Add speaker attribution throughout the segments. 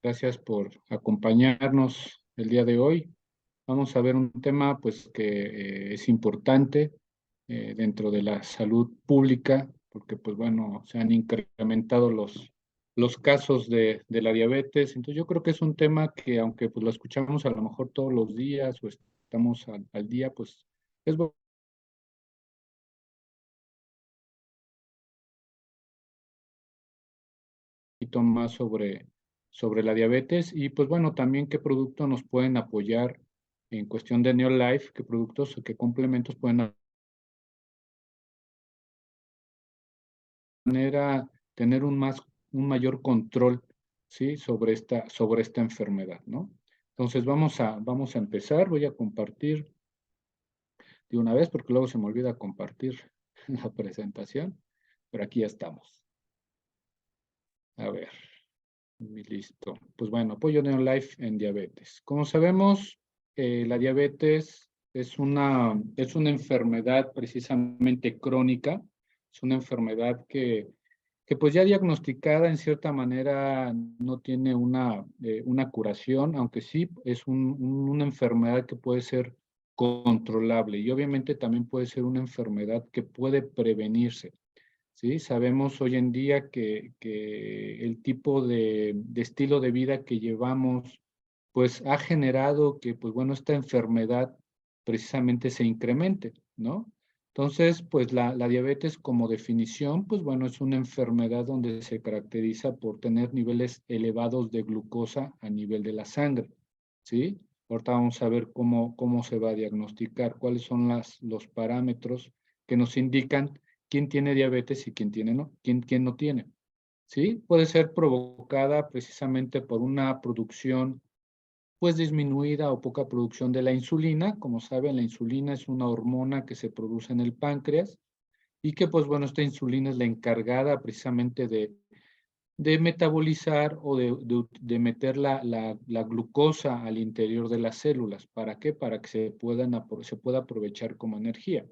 Speaker 1: Gracias por acompañarnos el día de hoy. Vamos a ver un tema, pues, que es importante dentro de la salud pública, porque, pues, bueno, se han incrementado los casos de la diabetes. Entonces, yo creo que es un tema que, aunque, pues, lo escuchamos a lo mejor todos los días o estamos al día, pues, es un poquito más sobre la diabetes y, pues, bueno, también qué productos nos pueden apoyar en cuestión de Neolife, qué productos o qué complementos pueden manera tener un mayor control, ¿sí? Sobre esta enfermedad, ¿no? Entonces, vamos a empezar. Voy a compartir de una vez, porque luego se me olvida compartir la presentación, pero aquí ya estamos. A ver, listo. Pues bueno, apoyo Neolife en diabetes. Como sabemos, la diabetes es una enfermedad precisamente crónica, es una enfermedad que pues ya diagnosticada en cierta manera no tiene una curación, aunque sí es una enfermedad que puede ser controlable y obviamente también puede ser una enfermedad que puede prevenirse. ¿Sí? Sabemos hoy en día que el tipo de estilo de vida que llevamos, pues ha generado que, pues bueno, esta enfermedad precisamente se incremente, ¿no? Entonces, pues la diabetes como definición, pues bueno, es una enfermedad donde se caracteriza por tener niveles elevados de glucosa a nivel de la sangre, ¿sí? Ahorita vamos a ver cómo se va a diagnosticar, cuáles son los parámetros que nos indican quién tiene diabetes y quién no tiene. ¿Sí? Puede ser provocada precisamente por una producción, pues, disminuida o poca producción de la insulina. Como saben, la insulina es una hormona que se produce en el páncreas y que, pues, bueno, esta insulina es la encargada precisamente de metabolizar o de meter la glucosa al interior de las células. ¿Para qué? Para que se pueda aprovechar como energía.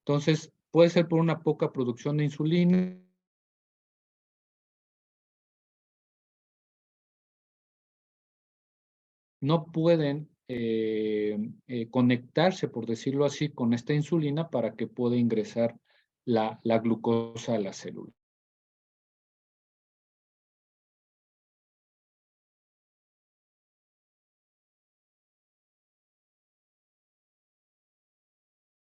Speaker 1: Entonces, puede ser por una poca producción de insulina. No pueden conectarse, por decirlo así, con esta insulina para que pueda ingresar la glucosa a la célula.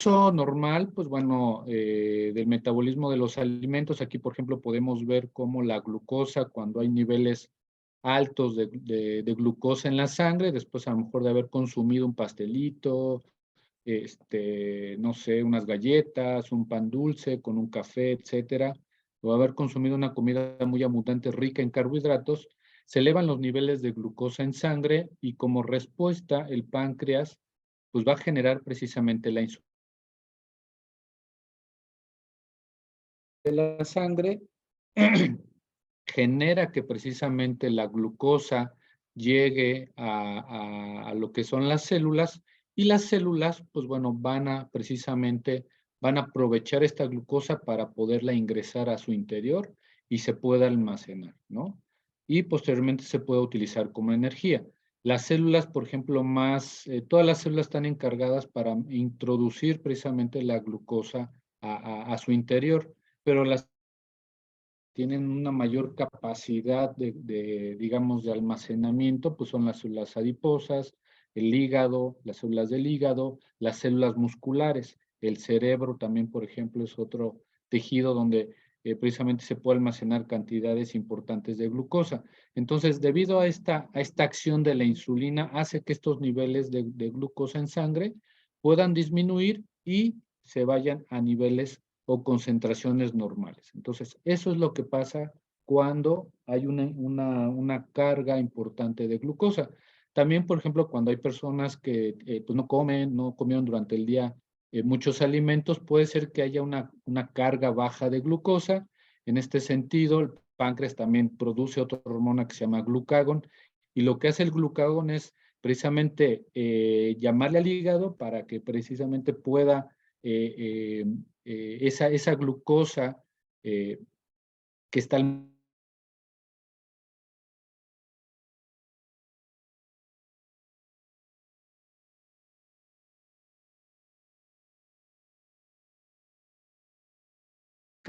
Speaker 1: Eso normal, pues bueno, del metabolismo de los alimentos, aquí por ejemplo podemos ver cómo la glucosa, cuando hay niveles altos de glucosa en la sangre, después a lo mejor de haber consumido un pastelito, no sé, unas galletas, un pan dulce con un café, etcétera, o haber consumido una comida muy abundante, rica en carbohidratos, se elevan los niveles de glucosa en sangre y como respuesta el páncreas pues va a generar precisamente la insulina de la sangre, genera que precisamente la glucosa llegue a lo que son las células y las células, pues bueno, van a aprovechar esta glucosa para poderla ingresar a su interior y se pueda almacenar, ¿no? Y posteriormente se puede utilizar como energía. Las células, por ejemplo, todas las células están encargadas para introducir precisamente la glucosa a su interior, pero las tienen una mayor capacidad digamos, de almacenamiento, pues son las células adiposas, el hígado, las células del hígado, las células musculares. El cerebro también, por ejemplo, es otro tejido donde precisamente se puede almacenar cantidades importantes de glucosa. Entonces, debido a esta acción de la insulina, hace que estos niveles de glucosa en sangre puedan disminuir y se vayan a niveles o concentraciones normales. Entonces, eso es lo que pasa cuando hay una carga importante de glucosa. También, por ejemplo, cuando hay personas que pues no comieron durante el día muchos alimentos, puede ser que haya una carga baja de glucosa. En este sentido, el páncreas también produce otra hormona que se llama glucagón, y lo que hace el glucagón es precisamente llamarle al hígado para que precisamente pueda esa glucosa eh, que está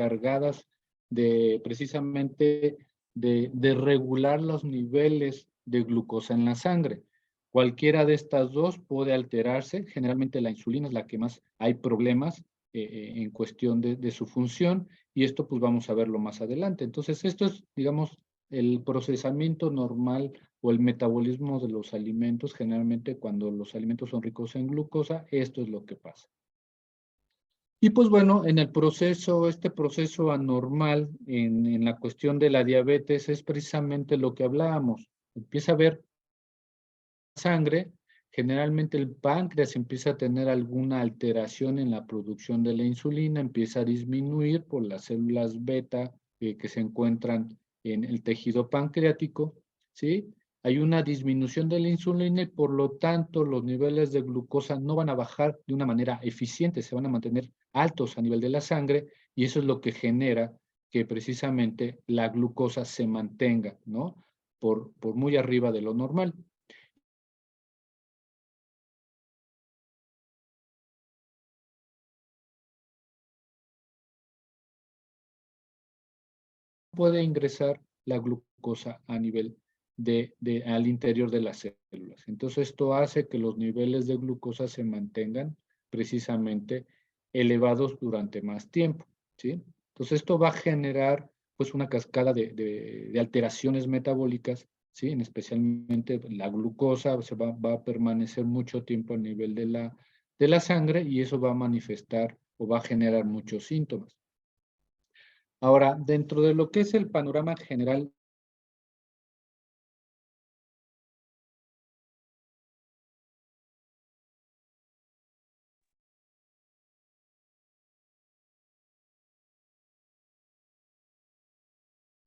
Speaker 1: encargadas de precisamente de regular los niveles de glucosa en la sangre. Cualquiera de estas dos puede alterarse. Generalmente la insulina es la que más hay problemas en cuestión de su función, y esto pues vamos a verlo más adelante. Entonces esto es, digamos, el procesamiento normal o el metabolismo de los alimentos. Generalmente cuando los alimentos son ricos en glucosa, esto es lo que pasa. Y pues bueno, en el proceso, este proceso anormal en la cuestión de la diabetes es precisamente lo que hablábamos. Empieza a haber sangre, generalmente el páncreas empieza a tener alguna alteración en la producción de la insulina, empieza a disminuir por las células beta que se encuentran en el tejido pancreático, ¿sí? Hay una disminución de la insulina y por lo tanto los niveles de glucosa no van a bajar de una manera eficiente, se van a mantener altos a nivel de la sangre, y eso es lo que genera que precisamente la glucosa se mantenga, ¿no? Por muy arriba de lo normal. Puede ingresar la glucosa a nivel al interior de las células. Entonces, esto hace que los niveles de glucosa se mantengan precisamente elevados durante más tiempo, ¿sí? Entonces, esto va a generar pues una cascada de alteraciones metabólicas, ¿sí? Especialmente la glucosa va a permanecer mucho tiempo a nivel de la sangre, y eso va a manifestar o va a generar muchos síntomas. Ahora, dentro de lo que es el panorama general,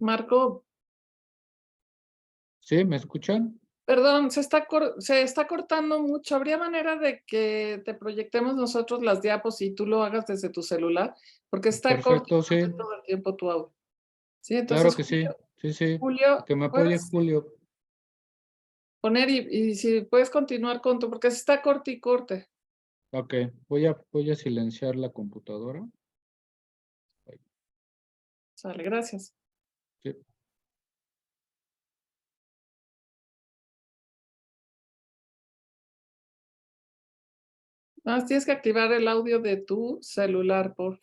Speaker 2: Marco,
Speaker 1: ¿sí? ¿Me escuchan?
Speaker 2: perdón, se está cortando mucho. ¿Habría manera de que te proyectemos nosotros las diapos y tú lo hagas desde tu celular? Porque está corto y
Speaker 1: Perfecto, sí.
Speaker 2: corto todo el tiempo tu audio. Sí,
Speaker 1: Claro
Speaker 2: entonces,
Speaker 1: que sí. Sí, sí.
Speaker 2: Julio,
Speaker 1: Que me apoye
Speaker 2: puedes
Speaker 1: Julio.
Speaker 2: poner y si puedes continuar con tu, porque se está corte y corte.
Speaker 1: Ok, voy a silenciar la computadora.
Speaker 2: Sale, gracias.
Speaker 1: Sí.
Speaker 2: Tienes que activar el audio de tu celular, por.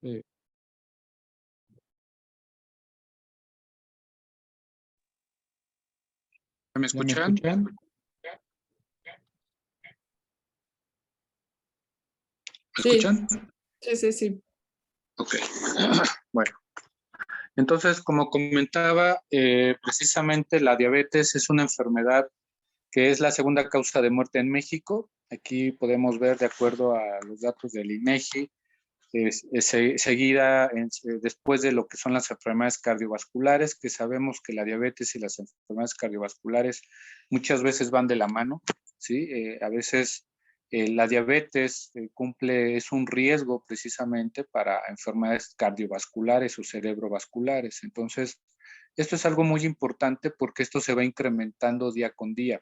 Speaker 1: Sí.
Speaker 3: ¿Me
Speaker 1: ¿Ya me
Speaker 3: escuchan?
Speaker 1: escuchan?
Speaker 3: ¿Me
Speaker 2: Sí,
Speaker 3: escuchan?
Speaker 2: sí.
Speaker 3: Ok. Bueno, entonces, como comentaba, precisamente la diabetes es una enfermedad que es la segunda causa de muerte en México. Aquí podemos ver, de acuerdo a los datos del INEGI, seguida después de lo que son las enfermedades cardiovasculares, que sabemos que la diabetes y las enfermedades cardiovasculares muchas veces van de la mano, ¿sí? A veces la diabetes es un riesgo precisamente para enfermedades cardiovasculares o cerebrovasculares. Entonces, esto es algo muy importante porque esto se va incrementando día con día.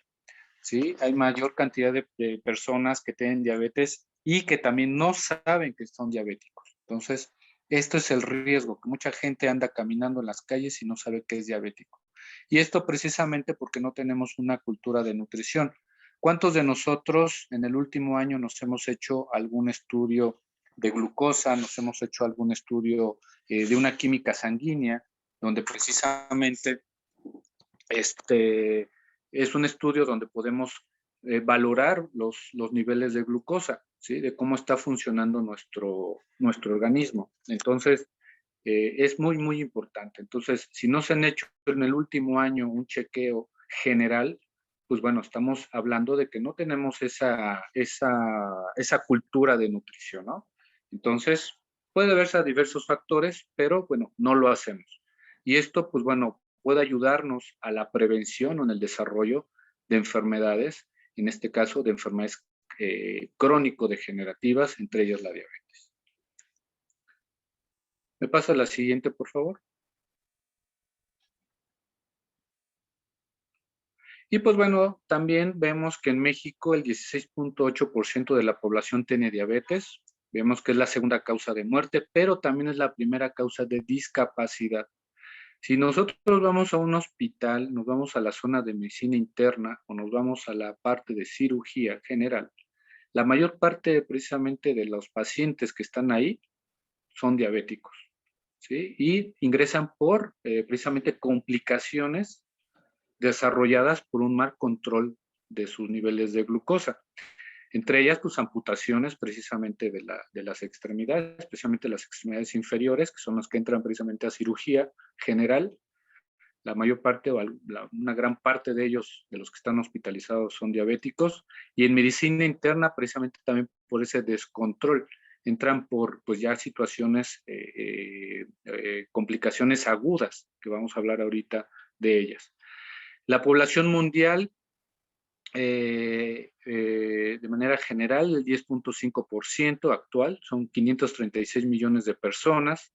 Speaker 3: ¿Sí? Hay mayor cantidad de personas que tienen diabetes y que también no saben que son diabéticos. Entonces, esto es el riesgo, que mucha gente anda caminando en las calles y no sabe que es diabético. Y esto precisamente porque no tenemos una cultura de nutrición. ¿Cuántos de nosotros en el último año nos hemos hecho algún estudio de glucosa, nos hemos hecho algún estudio de una química sanguínea, donde precisamente es un estudio donde podemos valorar los niveles de glucosa, ¿sí? De cómo está funcionando nuestro organismo? Entonces, es muy importante. Entonces, si no se han hecho en el último año un chequeo general, pues bueno, estamos hablando de que no tenemos esa cultura de nutrición, ¿no? Entonces, puede verse a diversos factores, pero bueno, no lo hacemos. Y esto, pues bueno, puede ayudarnos a la prevención o en el desarrollo de enfermedades, en este caso de enfermedades crónico-degenerativas, entre ellas la diabetes. ¿Me pasa la siguiente, por favor? Y pues bueno, también vemos que en México el 16.8% de la población tiene diabetes. Vemos que es la segunda causa de muerte, pero también es la primera causa de discapacidad. Si nosotros vamos a un hospital, nos vamos a la zona de medicina interna o nos vamos a la parte de cirugía general, la mayor parte precisamente de los pacientes que están ahí son diabéticos, ¿sí? Y ingresan por precisamente complicaciones desarrolladas por un mal control de sus niveles de glucosa. Entre ellas, pues, amputaciones precisamente de las extremidades, especialmente las extremidades inferiores, que son las que entran precisamente a cirugía general. La mayor parte o una gran parte de ellos, de los que están hospitalizados, son diabéticos. Y en medicina interna, precisamente también por ese descontrol, entran por, pues, ya situaciones, complicaciones agudas, que vamos a hablar ahorita de ellas. La población mundial, de manera general, el 10.5% actual, son 536 millones de personas,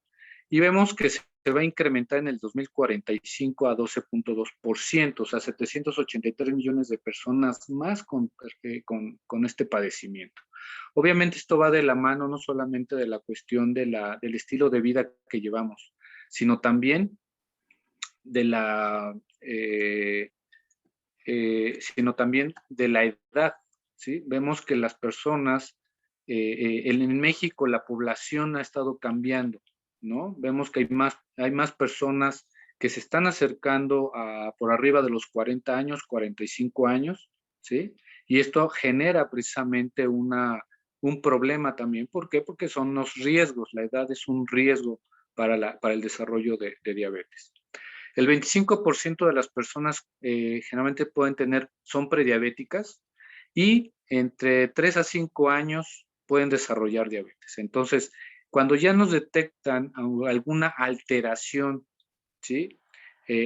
Speaker 3: y vemos que se va a incrementar en el 2045 a 12.2%, o sea, 783 millones de personas más con este padecimiento. Obviamente esto va de la mano no solamente de la cuestión del estilo de vida que llevamos, sino también de sino también de la edad, ¿sí? Vemos que las personas, en México la población ha estado cambiando, ¿no? Vemos que hay más personas que se están acercando por arriba de los 40 años, 45 años, ¿sí? Y esto genera precisamente un problema también. ¿Por qué? Porque son los riesgos, la edad es un riesgo para el desarrollo de diabetes. El 25% de las personas generalmente son prediabéticas y entre 3 a 5 años pueden desarrollar diabetes. Entonces, cuando ya nos detectan alguna alteración, ¿sí?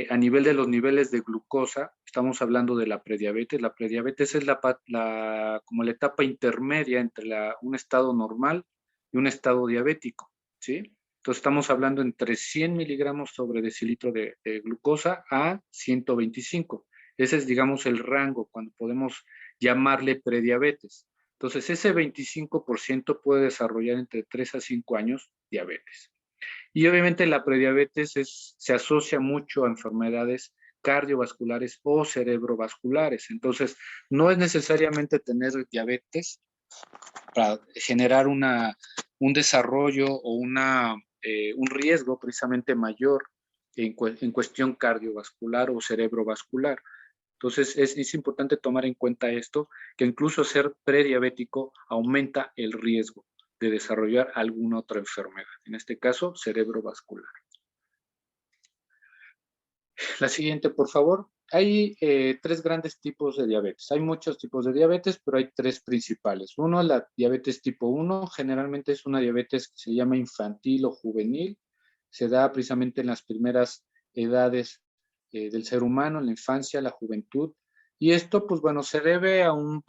Speaker 3: A nivel de los niveles de glucosa, estamos hablando de la prediabetes. La prediabetes es como la etapa intermedia entre un estado normal y un estado diabético, ¿sí? Entonces estamos hablando entre 100 miligramos sobre decilitro de glucosa a 125. Ese es, digamos, el rango cuando podemos llamarle prediabetes. Entonces ese 25% puede desarrollar entre 3 a 5 años diabetes. Y obviamente la prediabetes se asocia mucho a enfermedades cardiovasculares o cerebrovasculares. Entonces, no es necesariamente tener diabetes para generar un desarrollo o un riesgo precisamente mayor en cuestión cardiovascular o cerebrovascular. Entonces, es importante tomar en cuenta esto, que incluso ser prediabético aumenta el riesgo de desarrollar alguna otra enfermedad, en este caso, cerebrovascular. La siguiente, por favor. Hay 3 grandes tipos de diabetes. Hay muchos tipos de diabetes, pero hay 3 principales. Uno, la diabetes tipo 1, generalmente es una diabetes que se llama infantil o juvenil. Se da precisamente en las primeras edades del ser humano, en la infancia, la juventud. Y esto, pues bueno, se debe a un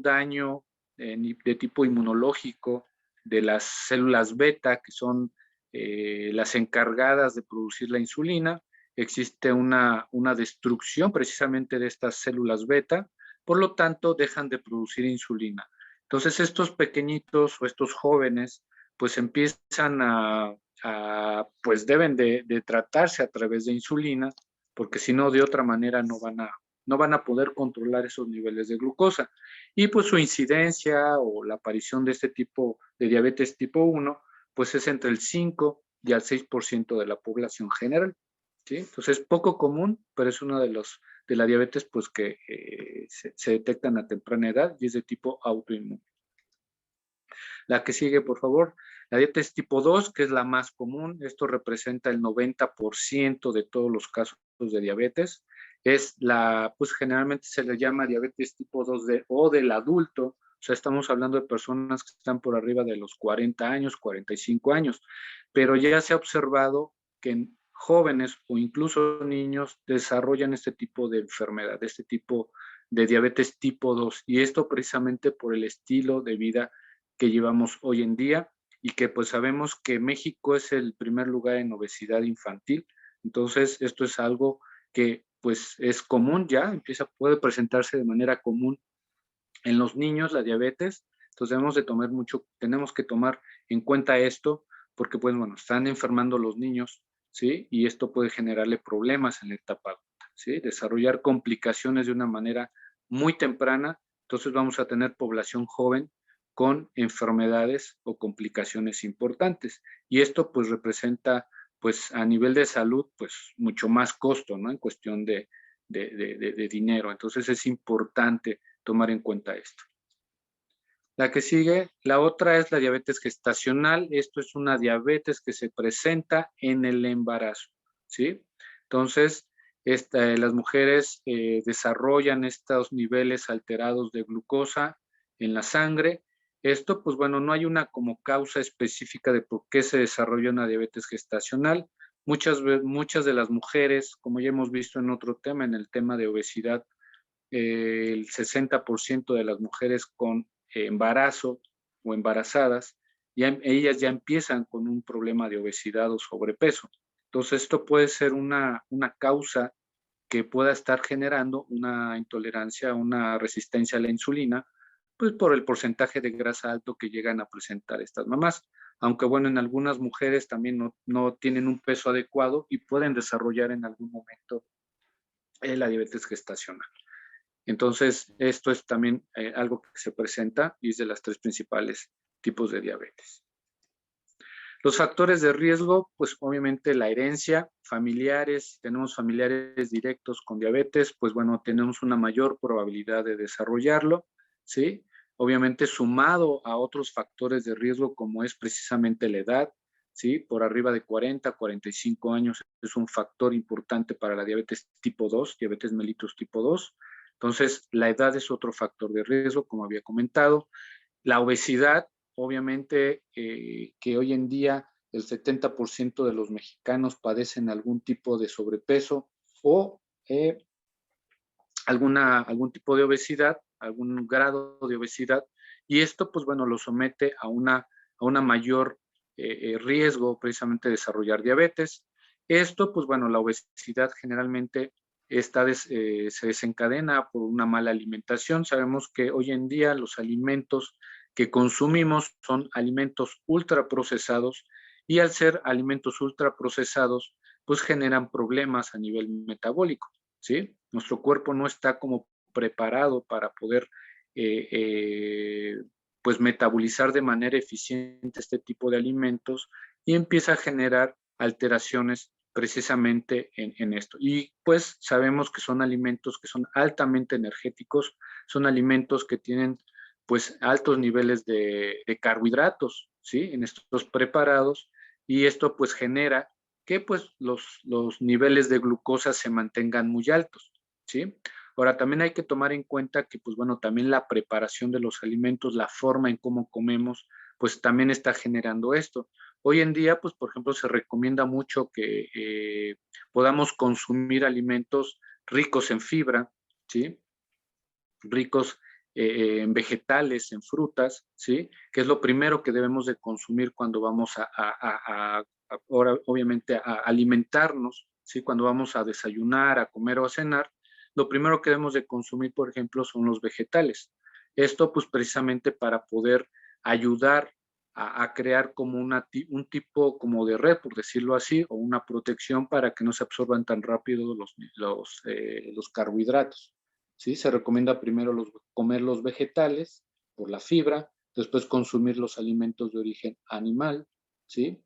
Speaker 3: daño de tipo inmunológico de las células beta, que son las encargadas de producir la insulina. Existe una destrucción precisamente de estas células beta, por lo tanto dejan de producir insulina. Entonces estos pequeñitos o estos jóvenes pues empiezan pues deben de tratarse a través de insulina, porque si no de otra manera no van a poder controlar esos niveles de glucosa. Y pues su incidencia o la aparición de este tipo de diabetes tipo 1 pues es entre el 5 y al 6% de la población general. ¿Sí? Entonces es poco común, pero es uno de la diabetes pues que se detectan a temprana edad y es de tipo autoinmune. La que sigue, por favor, la diabetes tipo 2, que es la más común. Esto representa el 90% de todos los casos de diabetes. Pues generalmente se le llama diabetes tipo 2 o del adulto. O sea, estamos hablando de personas que están por arriba de los 40 años, 45 años. Pero ya se ha observado que en jóvenes o incluso niños desarrollan este tipo de enfermedad, este tipo de diabetes tipo 2. Y esto precisamente por el estilo de vida que llevamos hoy en día y que pues sabemos que México es el primer lugar en obesidad infantil. Entonces esto es algo que pues es común ya, puede presentarse de manera común en los niños la diabetes. Entonces tenemos que tomar en cuenta esto, porque pues bueno, están enfermando los niños, ¿sí? Y esto puede generarle problemas en la etapa adulta, ¿sí? Desarrollar complicaciones de una manera muy temprana. Entonces vamos a tener población joven con enfermedades o complicaciones importantes. Y esto pues representa pues a nivel de salud pues mucho más costo, ¿no? En cuestión de dinero. Entonces es importante tomar en cuenta esto. La que sigue, la otra es la diabetes gestacional. Esto es una diabetes que se presenta en el embarazo, ¿sí? Entonces, las mujeres desarrollan estos niveles alterados de glucosa en la sangre. Esto, pues bueno, no hay una como causa específica de por qué se desarrolla una diabetes gestacional. Muchas de las mujeres, como ya hemos visto en otro tema, en el tema de obesidad, el 60% de las mujeres con embarazo o embarazadas, ellas ya empiezan con un problema de obesidad o sobrepeso. Entonces, esto puede ser una causa que pueda estar generando una intolerancia, una resistencia a la insulina, pues por el porcentaje de grasa alto que llegan a presentar estas mamás. Aunque bueno, en algunas mujeres también no tienen un peso adecuado y pueden desarrollar en algún momento la diabetes gestacional. Entonces, esto es también algo que se presenta y es de las 3 principales tipos de diabetes. Los factores de riesgo, pues obviamente la herencia, familiares, tenemos familiares directos con diabetes, pues bueno, tenemos una mayor probabilidad de desarrollarlo, ¿sí? Obviamente sumado a otros factores de riesgo como es precisamente la edad, ¿sí? Por arriba de 40, 45 años es un factor importante para la diabetes tipo 2, diabetes mellitus tipo 2. Entonces, la edad es otro factor de riesgo, como había comentado. La obesidad, obviamente, que hoy en día el 70% de los mexicanos padecen algún tipo de sobrepeso o algún tipo de obesidad, algún grado de obesidad, y esto, pues bueno, lo somete a una mayor riesgo precisamente de desarrollar diabetes. Esto, pues bueno, la obesidad generalmente se desencadena por una mala alimentación. Sabemos que hoy en día los alimentos que consumimos son alimentos ultraprocesados y al ser alimentos ultraprocesados, pues generan problemas a nivel metabólico, ¿sí? Nuestro cuerpo no está como preparado para poder pues metabolizar de manera eficiente este tipo de alimentos y empieza a generar alteraciones precisamente en esto. Y pues sabemos que son alimentos que son altamente energéticos, son alimentos que tienen pues altos niveles de carbohidratos, ¿sí? En estos preparados, y esto pues genera que pues los niveles de glucosa se mantengan muy altos, ¿sí? Ahora también hay que tomar en cuenta que pues bueno, también la preparación de los alimentos, la forma en cómo comemos, pues también está generando esto. Hoy en día, pues por ejemplo, se recomienda mucho que podamos consumir alimentos ricos en fibra, ¿sí? Ricos en vegetales, en frutas, ¿sí? Que es lo primero que debemos de consumir cuando vamos ahora obviamente a alimentarnos, ¿sí? Cuando vamos a desayunar, a comer o a cenar, lo primero que debemos de consumir, por ejemplo, son los vegetales. Esto pues precisamente para poder ayudar a crear como un tipo como de red, por decirlo así, o una protección para que no se absorban tan rápido los carbohidratos, ¿sí? Se recomienda primero comer los vegetales por la fibra, después consumir los alimentos de origen animal, ¿sí?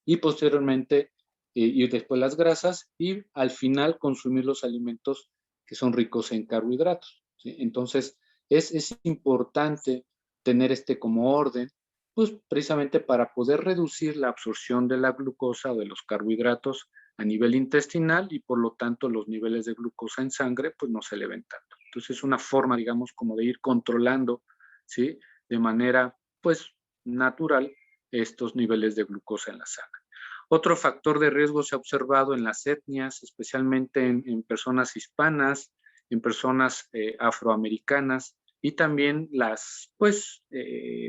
Speaker 3: Y posteriormente, y después las grasas, y al final consumir los alimentos que son ricos en carbohidratos, ¿sí? Entonces, es importante tener como orden, pues precisamente para poder reducir la absorción de la glucosa o de los carbohidratos a nivel intestinal y por lo tanto los niveles de glucosa en sangre pues no se eleven tanto. Entonces es una forma, digamos, como de ir controlando, ¿sí? De manera pues natural estos niveles de glucosa en la sangre. Otro factor de riesgo se ha observado en las etnias, especialmente en personas hispanas, en personas afroamericanas y también las pues,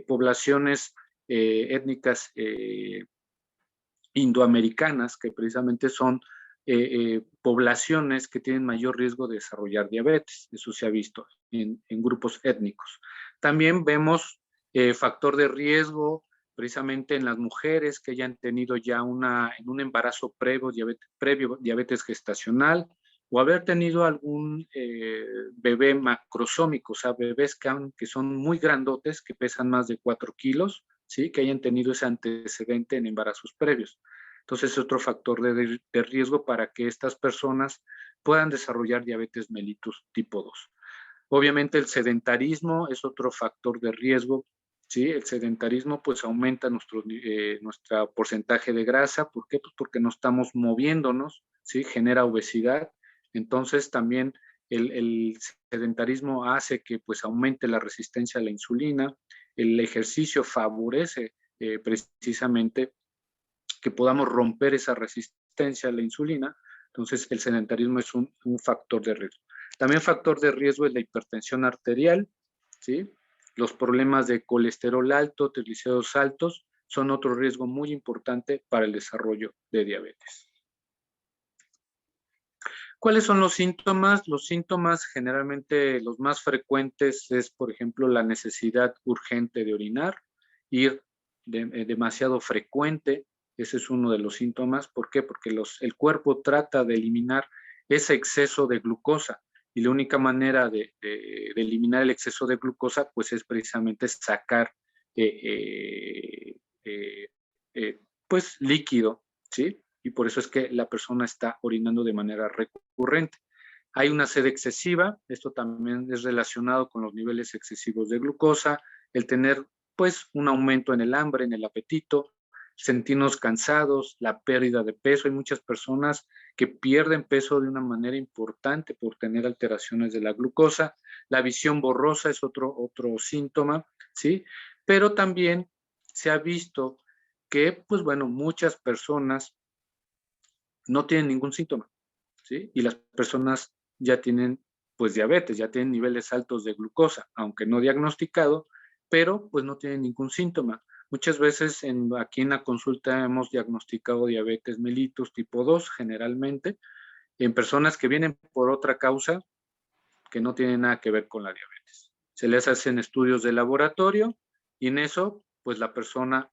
Speaker 3: poblaciones étnicas indoamericanas, que precisamente son poblaciones que tienen mayor riesgo de desarrollar diabetes. Eso se ha visto en grupos étnicos. También vemos Factor de riesgo, precisamente en las mujeres que hayan tenido ya en un embarazo previo diabetes gestacional, o haber tenido algún bebé macrosómico, o sea, bebés que son muy grandotes, que pesan más de 4 kilos, ¿sí? Que hayan tenido ese antecedente en embarazos previos. Entonces es otro factor de riesgo para que estas personas puedan desarrollar diabetes mellitus tipo 2. Obviamente el sedentarismo es otro factor de riesgo, ¿sí? El sedentarismo pues aumenta nuestro porcentaje de grasa. ¿Por qué? Pues porque no estamos moviéndonos, ¿sí? Genera obesidad. Entonces también el sedentarismo hace que pues aumente la resistencia a la insulina. El ejercicio favorece precisamente que podamos romper esa resistencia a la insulina. Entonces el sedentarismo es un factor de riesgo. También factor de riesgo es la hipertensión arterial, ¿sí? Los problemas de colesterol alto, triglicéridos altos, son otro riesgo muy importante para el desarrollo de diabetes. ¿Cuáles son los síntomas? Los síntomas generalmente los más frecuentes es, por ejemplo, la necesidad urgente de orinar, ir demasiado frecuente. Ese es uno de los síntomas. ¿Por qué? Porque el cuerpo trata de eliminar ese exceso de glucosa, y la única manera de eliminar el exceso de glucosa pues es precisamente sacar pues líquido, ¿sí? Y por eso es que la persona está orinando de manera recurrente. Hay una sed excesiva, esto también es relacionado con los niveles excesivos de glucosa, el tener pues un aumento en el hambre, en el apetito, sentirnos cansados, la pérdida de peso. Hay muchas personas que pierden peso de una manera importante por tener alteraciones de la glucosa. La visión borrosa es otro síntoma, ¿sí? Pero también se ha visto que, pues bueno, muchas personas no tienen ningún síntoma, ¿sí? Y las personas ya tienen, pues, diabetes, ya tienen niveles altos de glucosa, aunque no diagnosticado, pero pues no tienen ningún síntoma. Muchas veces aquí en la consulta hemos diagnosticado diabetes mellitus tipo 2 generalmente, en personas que vienen por otra causa que no tiene nada que ver con la diabetes. Se les hacen estudios de laboratorio y en eso, pues la persona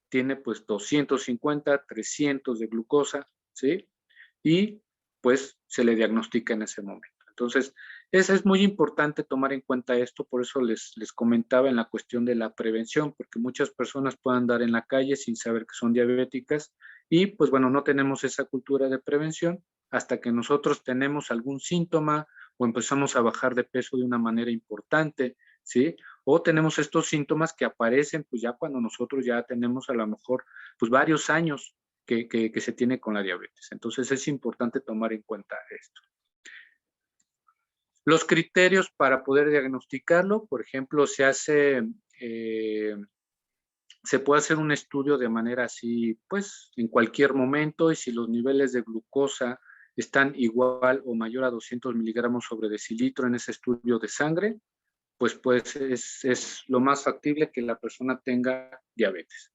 Speaker 3: tiene pues 250, 300 de glucosa, ¿sí? Y pues se le diagnostica en ese momento. Entonces, es muy importante tomar en cuenta esto, por eso les comentaba en la cuestión de la prevención, porque muchas personas pueden andar en la calle sin saber que son diabéticas y pues bueno, no tenemos esa cultura de prevención hasta que nosotros tenemos algún síntoma o empezamos a bajar de peso de una manera importante, ¿sí? O tenemos estos síntomas que aparecen pues ya cuando nosotros ya tenemos a lo mejor pues varios años que se tiene con la diabetes. Entonces es importante tomar en cuenta esto. Los criterios para poder diagnosticarlo, por ejemplo, se puede hacer un estudio de manera así, pues en cualquier momento, y si los niveles de glucosa están igual o mayor a 200 miligramos sobre decilitro en ese estudio de sangre, pues es lo más factible que la persona tenga diabetes.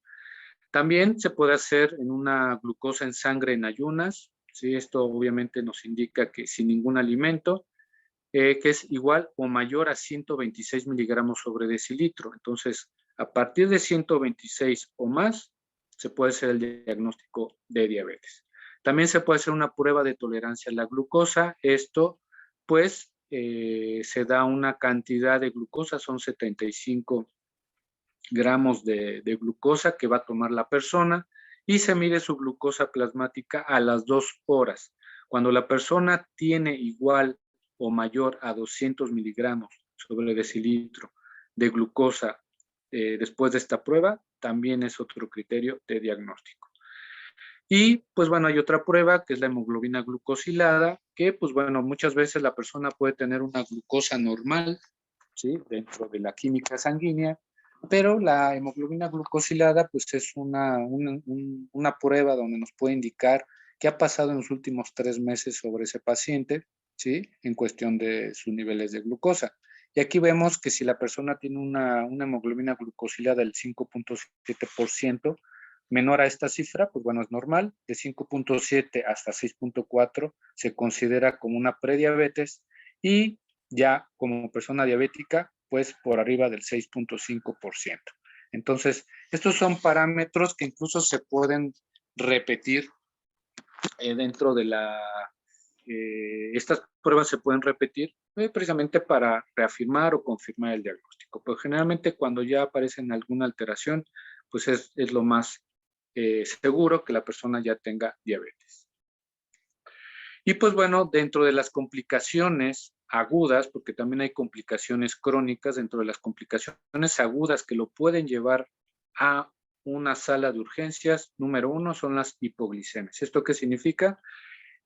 Speaker 3: También se puede hacer en una glucosa en sangre en ayunas, ¿sí? Esto obviamente nos indica que sin ningún alimento, que es igual o mayor a 126 miligramos sobre decilitro. Entonces, a partir de 126 o más, se puede hacer el diagnóstico de diabetes. También se puede hacer una prueba de tolerancia a la glucosa. Esto, pues, se da una cantidad de glucosa, son 75 gramos de glucosa que va a tomar la persona y se mide su glucosa plasmática a las 2 horas. Cuando la persona tiene igual o mayor a 200 miligramos sobre decilitro de glucosa después de esta prueba, también es otro criterio de diagnóstico. Y pues bueno, hay otra prueba que es la hemoglobina glucosilada, que pues bueno, muchas veces la persona puede tener una glucosa normal, ¿sí? Dentro de la química sanguínea, pero la hemoglobina glucosilada pues es una prueba donde nos puede indicar qué ha pasado en los últimos 3 meses sobre ese paciente, ¿sí? En cuestión de sus niveles de glucosa. Y aquí vemos que si la persona tiene una hemoglobina glucosilada del 5.7%, menor a esta cifra, pues bueno, es normal. De 5.7 hasta 6.4 se considera como una prediabetes y ya como persona diabética pues por arriba del 6.5%. Entonces, estos son parámetros que incluso se pueden repetir dentro de estas pruebas se pueden repetir precisamente para reafirmar o confirmar el diagnóstico. Pero generalmente cuando ya aparecen alguna alteración, pues es lo más seguro que la persona ya tenga diabetes. Y pues bueno, dentro de las complicaciones agudas, porque también hay complicaciones crónicas, dentro de las complicaciones agudas que lo pueden llevar a una sala de urgencias, número 1 son las hipoglicemias. ¿Esto qué significa?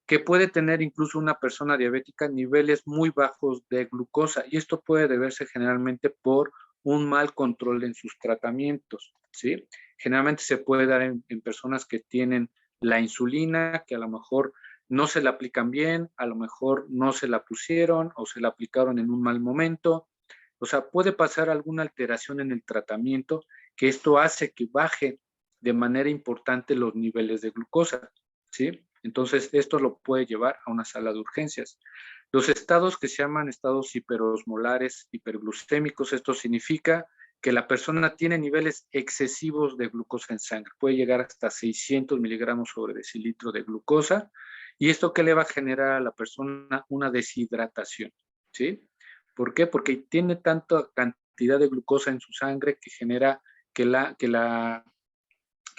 Speaker 3: Que puede tener incluso una persona diabética niveles muy bajos de glucosa, y esto puede deberse generalmente por un mal control en sus tratamientos, ¿sí? Generalmente se puede dar en personas que tienen la insulina, que a lo mejor no se la aplican bien, a lo mejor no se la pusieron o se la aplicaron en un mal momento. O sea, puede pasar alguna alteración en el tratamiento que esto hace que baje de manera importante los niveles de glucosa, ¿sí? Entonces, esto lo puede llevar a una sala de urgencias. Los estados que se llaman estados hiperosmolares, hiperglucémicos, esto significa que la persona tiene niveles excesivos de glucosa en sangre. Puede llegar hasta 600 miligramos sobre decilitro de glucosa. ¿Y esto qué le va a generar a la persona? Una deshidratación, ¿sí? ¿Por qué? Porque tiene tanta cantidad de glucosa en su sangre que genera que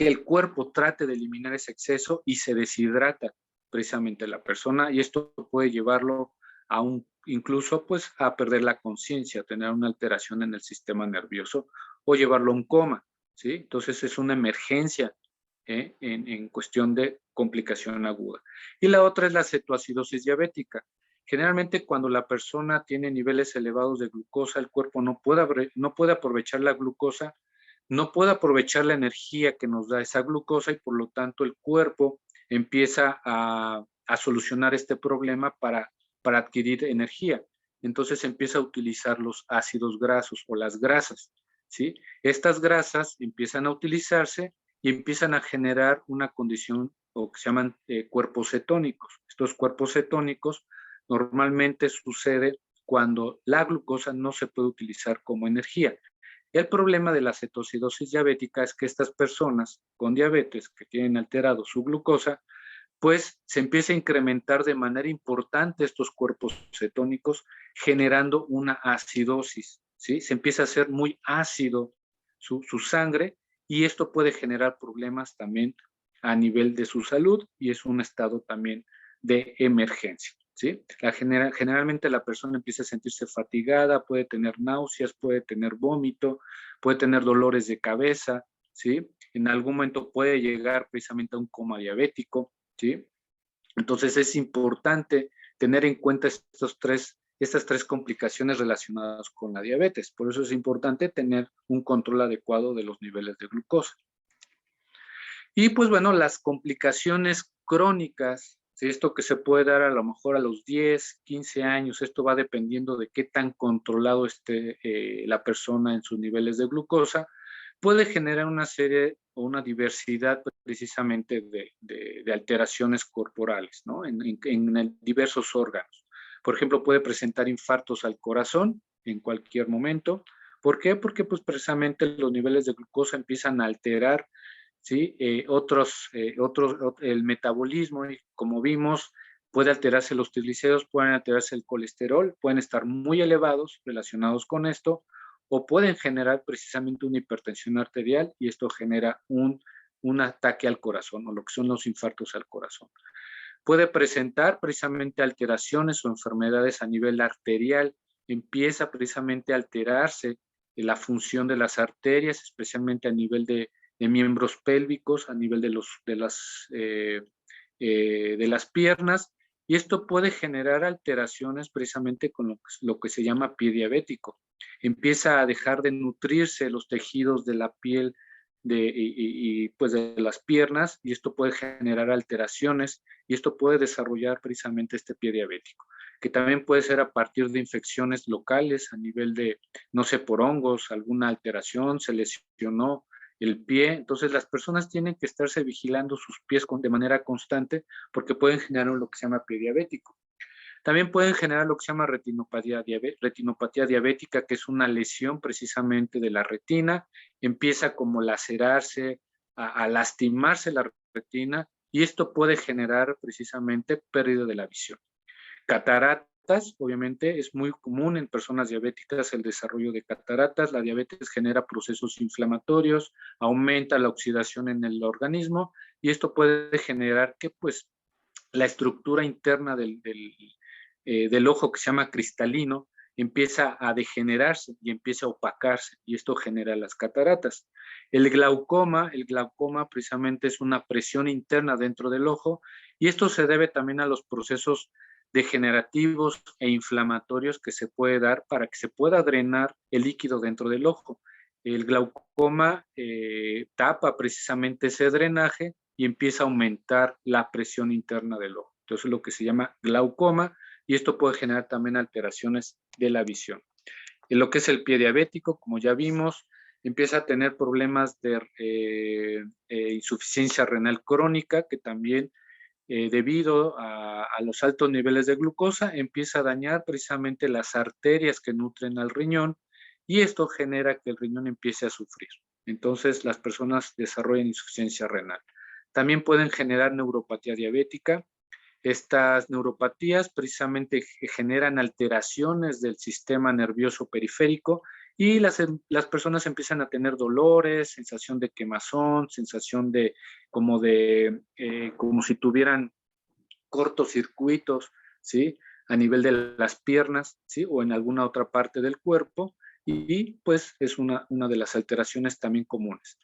Speaker 3: el cuerpo trate de eliminar ese exceso y se deshidrata precisamente la persona, y esto puede llevarlo a incluso pues a perder la conciencia, tener una alteración en el sistema nervioso o llevarlo a un coma, ¿sí? Entonces es una emergencia en cuestión de complicación aguda. Y la otra es la cetoacidosis diabética. Generalmente cuando la persona tiene niveles elevados de glucosa, el cuerpo no puede aprovechar la glucosa, no puede aprovechar la energía que nos da esa glucosa, y por lo tanto el cuerpo empieza a solucionar este problema para adquirir energía. Entonces empieza a utilizar los ácidos grasos o las grasas, ¿sí? Estas grasas empiezan a utilizarse y empiezan a generar una condición o que se llaman cuerpos cetónicos. Estos cuerpos cetónicos normalmente sucede cuando la glucosa no se puede utilizar como energía. El problema de la cetoacidosis diabética es que estas personas con diabetes que tienen alterado su glucosa, pues se empieza a incrementar de manera importante estos cuerpos cetónicos, generando una acidosis, ¿sí? Se empieza a hacer muy ácido su sangre, y esto puede generar problemas también a nivel de su salud, y es un estado también de emergencia, ¿sí? Generalmente la persona empieza a sentirse fatigada, puede tener náuseas, puede tener vómito, puede tener dolores de cabeza, ¿sí? En algún momento puede llegar precisamente a un coma diabético, ¿sí? Entonces es importante tener en cuenta estas tres complicaciones relacionadas con la diabetes. Por eso es importante tener un control adecuado de los niveles de glucosa. Y pues bueno, las complicaciones crónicas, ¿sí? Esto que se puede dar a lo mejor a los 10, 15 años, esto va dependiendo de qué tan controlado esté la persona en sus niveles de glucosa, puede generar una serie o una diversidad precisamente de alteraciones corporales, ¿no? En diversos órganos. Por ejemplo, puede presentar infartos al corazón en cualquier momento. ¿Por qué? Porque pues precisamente los niveles de glucosa empiezan a alterar, ¿sí? El metabolismo, y como vimos, puede alterarse los triglicéridos, pueden alterarse el colesterol, pueden estar muy elevados relacionados con esto, o pueden generar precisamente una hipertensión arterial, y esto genera un ataque al corazón, o lo que son los infartos al corazón. Puede presentar precisamente alteraciones o enfermedades a nivel arterial, empieza precisamente a alterarse la función de las arterias, especialmente a nivel de miembros pélvicos, a nivel de las piernas, y esto puede generar alteraciones precisamente con lo que se llama pie diabético. Empieza a dejar de nutrirse los tejidos de la piel pues de las piernas, y esto puede generar alteraciones, y esto puede desarrollar precisamente este pie diabético, que también puede ser a partir de infecciones locales a nivel de, no sé, por hongos, alguna alteración, se lesionó el pie. Entonces las personas tienen que estarse vigilando sus pies de manera constante, porque pueden generar lo que se llama pie diabético. También pueden generar lo que se llama retinopatía diabética, que es una lesión precisamente de la retina. Empieza como lacerarse, a lastimarse la retina, y esto puede generar precisamente pérdida de la visión. Cataratas, obviamente, es muy común en personas diabéticas el desarrollo de cataratas. La diabetes genera procesos inflamatorios, aumenta la oxidación en el organismo, y esto puede generar que pues la estructura interna del ojo, que se llama cristalino, empieza a degenerarse y empieza a opacarse, y esto genera las cataratas. El glaucoma precisamente es una presión interna dentro del ojo, y esto se debe también a los procesos degenerativos e inflamatorios que se puede dar para que se pueda drenar el líquido dentro del ojo. El glaucoma tapa precisamente ese drenaje y empieza a aumentar la presión interna del ojo. Entonces, lo que se llama glaucoma, y esto puede generar también alteraciones de la visión. En lo que es el pie diabético, como ya vimos, empieza a tener problemas de insuficiencia renal crónica, que también debido a los altos niveles de glucosa empieza a dañar precisamente las arterias que nutren al riñón, y esto genera que el riñón empiece a sufrir. Entonces las personas desarrollan insuficiencia renal. También pueden generar neuropatía diabética. Estas neuropatías precisamente generan alteraciones del sistema nervioso periférico, y las personas empiezan a tener dolores, sensación de quemazón, sensación de como si tuvieran cortocircuitos, ¿sí? A nivel de las piernas, ¿sí? O en alguna otra parte del cuerpo, y pues es una de las alteraciones también comunes.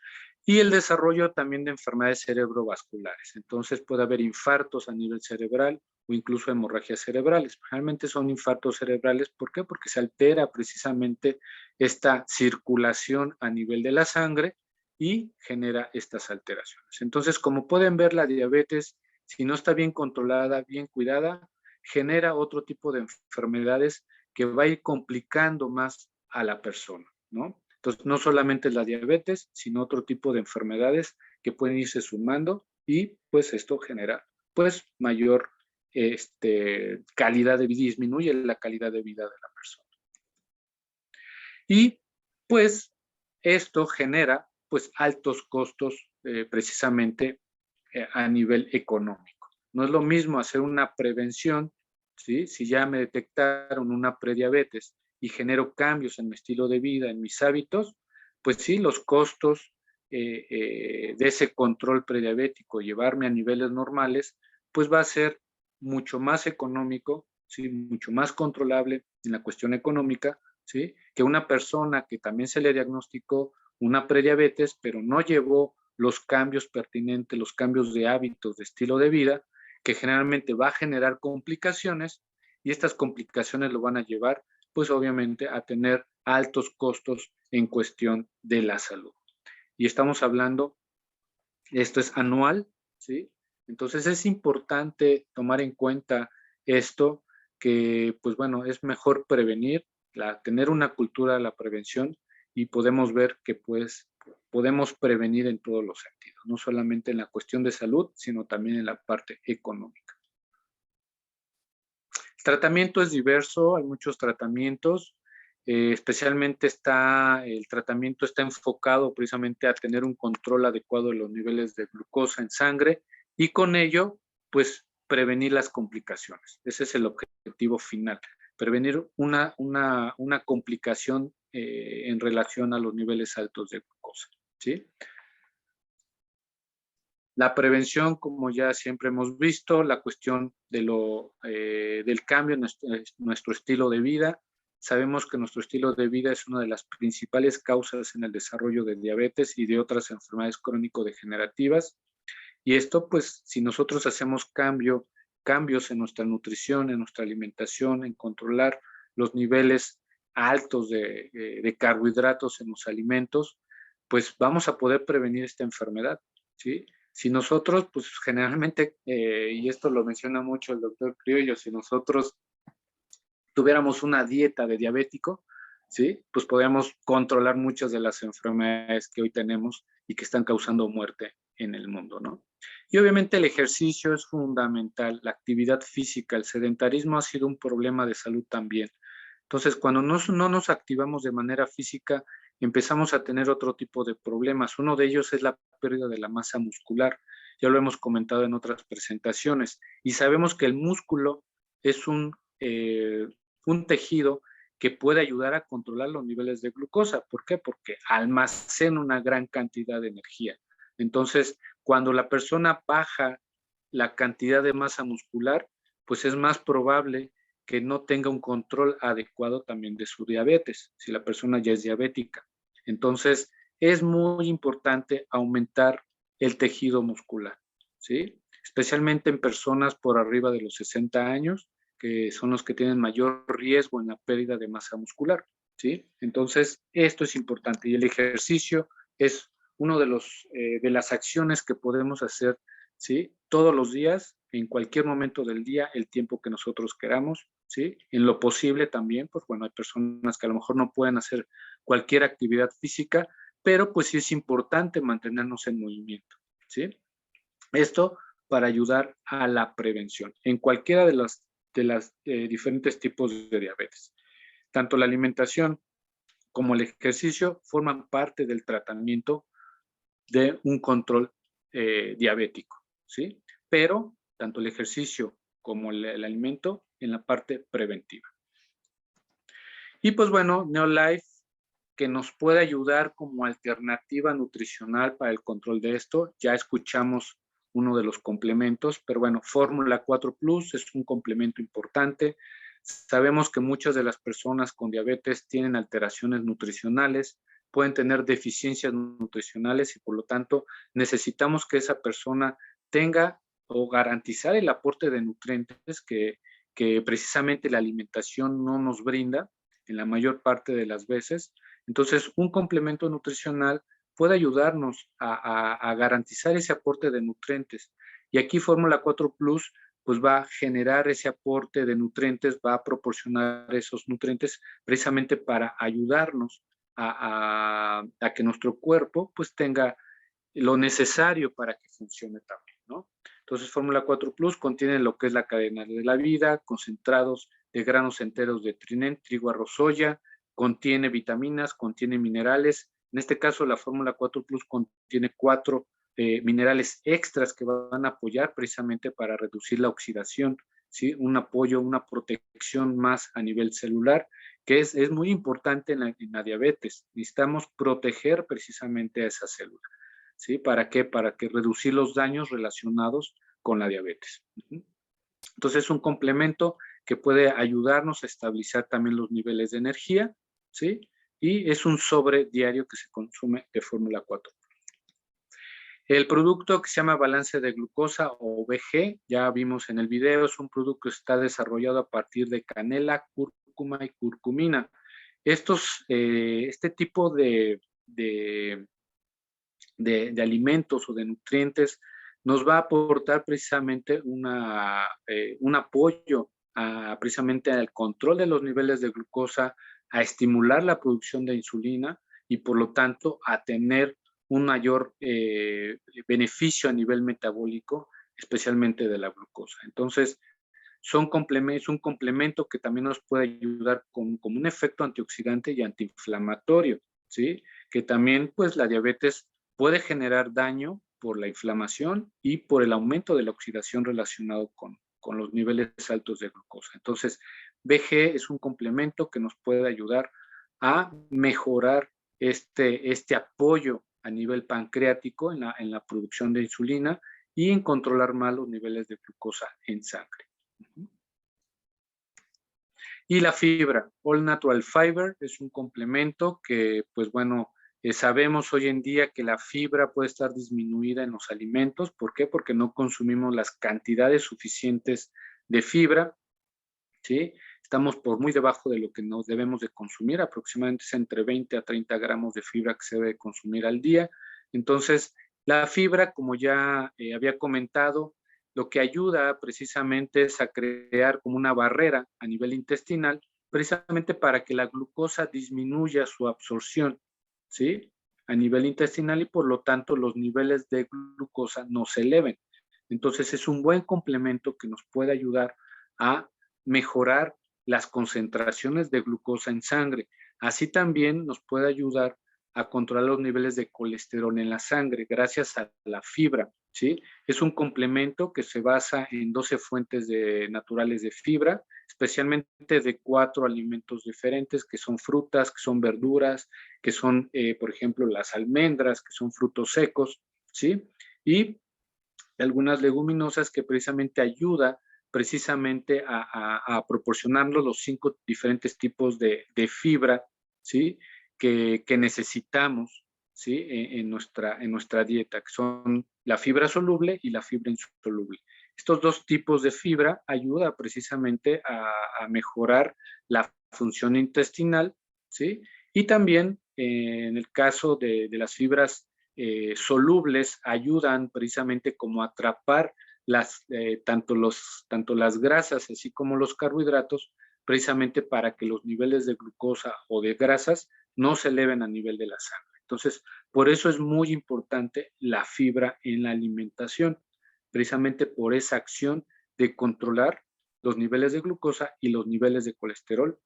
Speaker 3: Y el desarrollo también de enfermedades cerebrovasculares. Entonces puede haber infartos a nivel cerebral o incluso hemorragias cerebrales. Realmente son infartos cerebrales. ¿Por qué? Porque se altera precisamente esta circulación a nivel de la sangre y genera estas alteraciones. Entonces, como pueden ver, la diabetes, si no está bien controlada, bien cuidada, genera otro tipo de enfermedades que va a ir complicando más a la persona, ¿no? Entonces, no solamente la diabetes, sino otro tipo de enfermedades que pueden irse sumando, y pues esto genera pues mayor calidad de vida, disminuye la calidad de vida de la persona. Y pues esto genera pues altos costos precisamente a nivel económico. No es lo mismo hacer una prevención, ¿sí? Si ya me detectaron una prediabetes y genero cambios en mi estilo de vida, en mis hábitos, pues sí, los costos de ese control prediabético, llevarme a niveles normales, pues va a ser mucho más económico, ¿sí? Mucho más controlable en la cuestión económica, ¿sí? Que una persona que también se le diagnosticó una prediabetes, pero no llevó los cambios pertinentes, los cambios de hábitos, de estilo de vida, que generalmente va a generar complicaciones, y estas complicaciones lo van a llevar, pues obviamente, a tener altos costos en cuestión de la salud. Y estamos hablando, esto es anual, ¿sí? Entonces es importante tomar en cuenta esto, que pues bueno, es mejor prevenir, tener una cultura de la prevención, y podemos ver que pues podemos prevenir en todos los sentidos, no solamente en la cuestión de salud, sino también en la parte económica. El tratamiento es diverso, hay muchos tratamientos, especialmente el tratamiento está enfocado precisamente a tener un control adecuado de los niveles de glucosa en sangre, y con ello, pues, prevenir las complicaciones. Ese es el objetivo final, prevenir una complicación en relación a los niveles altos de glucosa, ¿sí? La prevención, como ya siempre hemos visto, la cuestión del cambio en nuestro estilo de vida. Sabemos que nuestro estilo de vida es una de las principales causas en el desarrollo de diabetes y de otras enfermedades crónico-degenerativas. Y esto, pues, si nosotros hacemos cambios en nuestra nutrición, en nuestra alimentación, en controlar los niveles altos de carbohidratos en los alimentos, pues vamos a poder prevenir esta enfermedad, ¿sí? Si nosotros, pues generalmente, y esto lo menciona mucho el doctor Criollo, si nosotros tuviéramos una dieta de diabético, ¿sí? Pues podríamos controlar muchas de las enfermedades que hoy tenemos y que están causando muerte en el mundo, ¿no? Y obviamente el ejercicio es fundamental, la actividad física, el sedentarismo ha sido un problema de salud también. Entonces, cuando no nos activamos de manera física, empezamos a tener otro tipo de problemas. Uno de ellos es la pérdida de la masa muscular. Ya lo hemos comentado en otras presentaciones. Y sabemos que el músculo es un tejido que puede ayudar a controlar los niveles de glucosa. ¿Por qué? Porque almacena una gran cantidad de energía. Entonces, cuando la persona baja la cantidad de masa muscular, pues es más probable que no tenga un control adecuado también de su diabetes, si la persona ya es diabética. Entonces, es muy importante aumentar el tejido muscular, ¿sí? Especialmente en personas por arriba de los 60 años, que son los que tienen mayor riesgo en la pérdida de masa muscular, ¿sí? Entonces, esto es importante y el ejercicio es uno de las acciones que podemos hacer, ¿sí? Todos los días, en cualquier momento del día, el tiempo que nosotros queramos, ¿sí? En lo posible también, pues bueno, hay personas que a lo mejor no pueden hacer cualquier actividad física, pero pues sí es importante mantenernos en movimiento, ¿sí? Esto para ayudar a la prevención en cualquiera de las diferentes tipos de diabetes. Tanto la alimentación como el ejercicio forman parte del tratamiento de un control diabético, ¿sí? Pero tanto el ejercicio como el alimento en la parte preventiva. Y pues bueno, Neolife, que nos puede ayudar como alternativa nutricional para el control de esto. Ya escuchamos uno de los complementos, pero bueno, Fórmula 4 Plus es un complemento importante. Sabemos que muchas de las personas con diabetes tienen alteraciones nutricionales, pueden tener deficiencias nutricionales y por lo tanto necesitamos que esa persona tenga o garantizar el aporte de nutrientes que precisamente la alimentación no nos brinda en la mayor parte de las veces. Entonces, un complemento nutricional puede ayudarnos a garantizar ese aporte de nutrientes. Y aquí Fórmula 4 Plus pues va a generar ese aporte de nutrientes, va a proporcionar esos nutrientes precisamente para ayudarnos a que nuestro cuerpo pues tenga lo necesario para que funcione también, ¿no? Entonces, Fórmula 4 Plus contiene lo que es la cadena de la vida, concentrados de granos enteros de trigo, arroz, soya, contiene vitaminas, contiene minerales. En este caso, la Fórmula 4 Plus contiene 4 minerales extras que van a apoyar precisamente para reducir la oxidación, ¿sí? Un apoyo, una protección más a nivel celular, que es muy importante en la diabetes. Necesitamos proteger precisamente a esa célula, ¿sí? ¿Para qué? Para que reducir los daños relacionados con la diabetes. Entonces, es un complemento que puede ayudarnos a estabilizar también los niveles de energía, ¿sí? Y es un sobre diario que se consume de Fórmula 4. El producto que se llama balance de glucosa o BG, ya vimos en el video, es un producto que está desarrollado a partir de canela, cúrcuma y curcumina. Este tipo de alimentos o de nutrientes nos va a aportar precisamente un apoyo precisamente al control de los niveles de glucosa, a estimular la producción de insulina y por lo tanto a tener un mayor beneficio a nivel metabólico, especialmente de la glucosa. Entonces, es un complemento que también nos puede ayudar como un efecto antioxidante y antiinflamatorio, ¿sí? Que también, pues, la diabetes puede generar daño por la inflamación y por el aumento de la oxidación relacionado con los niveles altos de glucosa. Entonces, BG es un complemento que nos puede ayudar a mejorar este apoyo a nivel pancreático en la producción de insulina y en controlar más los niveles de glucosa en sangre. Y la fibra, All Natural Fiber, es un complemento que, pues bueno, sabemos hoy en día que la fibra puede estar disminuida en los alimentos. ¿Por qué? Porque no consumimos las cantidades suficientes de fibra, ¿sí? Estamos por muy debajo de lo que nos debemos de consumir, aproximadamente es entre 20 a 30 gramos de fibra que se debe consumir al día. Entonces, la fibra, como ya había comentado, lo que ayuda precisamente es a crear como una barrera a nivel intestinal, precisamente para que la glucosa disminuya su absorción, ¿sí? A nivel intestinal y por lo tanto los niveles de glucosa no se eleven. Entonces es un buen complemento que nos puede ayudar a mejorar las concentraciones de glucosa en sangre. Así también nos puede ayudar a controlar los niveles de colesterol en la sangre gracias a la fibra, ¿sí? Es un complemento que se basa en 12 fuentes naturales de fibra, especialmente de 4 alimentos diferentes, que son frutas, que son verduras, que son, por ejemplo, las almendras, que son frutos secos, ¿sí? Y algunas leguminosas que precisamente ayuda precisamente a proporcionarnos los 5 diferentes tipos de fibra, ¿sí? Que necesitamos, ¿sí? En nuestra dieta, que son la fibra soluble y la fibra insoluble. Estos 2 tipos de fibra ayudan precisamente a mejorar la función intestinal, ¿sí? Y también en el caso de las fibras solubles ayudan precisamente como a atrapar tanto las grasas así como los carbohidratos, precisamente para que los niveles de glucosa o de grasas no se eleven a nivel de la sangre. Entonces, por eso es muy importante la fibra en la alimentación, precisamente por esa acción de controlar los niveles de glucosa y los niveles de colesterol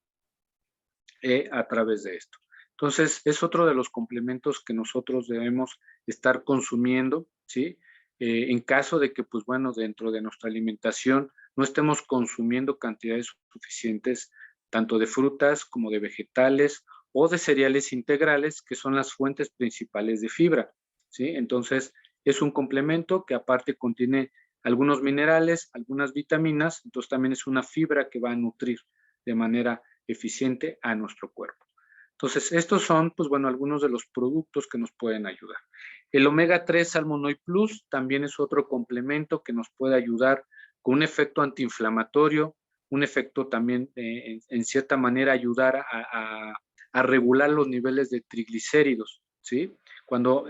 Speaker 3: a través de esto. Entonces, es otro de los complementos que nosotros debemos estar consumiendo, ¿sí? En caso de que, pues bueno, dentro de nuestra alimentación no estemos consumiendo cantidades suficientes tanto de frutas como de vegetales o de cereales integrales, que son las fuentes principales de fibra, ¿sí? Entonces, es un complemento que aparte contiene algunos minerales, algunas vitaminas, entonces también es una fibra que va a nutrir de manera eficiente a nuestro cuerpo. Entonces, estos son, pues bueno, algunos de los productos que nos pueden ayudar. El omega 3 Salmonoid Plus también es otro complemento que nos puede ayudar con un efecto antiinflamatorio, un efecto también, en cierta manera, ayudar a regular los niveles de triglicéridos, ¿sí? Cuando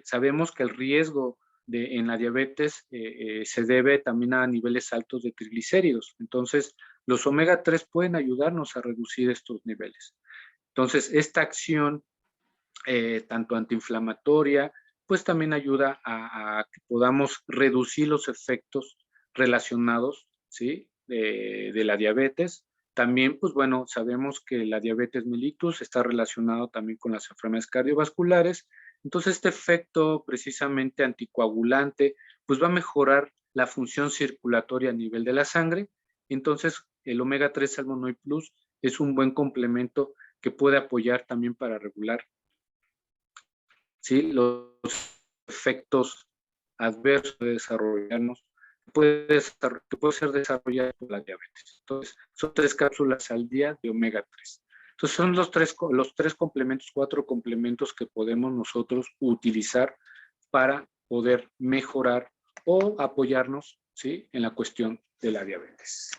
Speaker 3: sabemos que el riesgo en la diabetes se debe también a niveles altos de triglicéridos. Entonces, los omega 3 pueden ayudarnos a reducir estos niveles. Entonces, esta acción, tanto antiinflamatoria, pues también ayuda a que podamos reducir los efectos relacionados, ¿sí? de la diabetes. También, pues bueno, sabemos que la diabetes mellitus está relacionado también con las enfermedades cardiovasculares. Entonces, este efecto precisamente anticoagulante, pues va a mejorar la función circulatoria a nivel de la sangre. Entonces, el omega 3 Salmonoid Plus es un buen complemento que puede apoyar también para regular, ¿sí? Los efectos adversos de desarrollarnos que puede ser desarrollado por la diabetes. Entonces, son 3 cápsulas al día de omega 3. Entonces, son los tres complementos, 4 complementos que podemos nosotros utilizar para poder mejorar o apoyarnos, ¿sí? En la cuestión de la diabetes.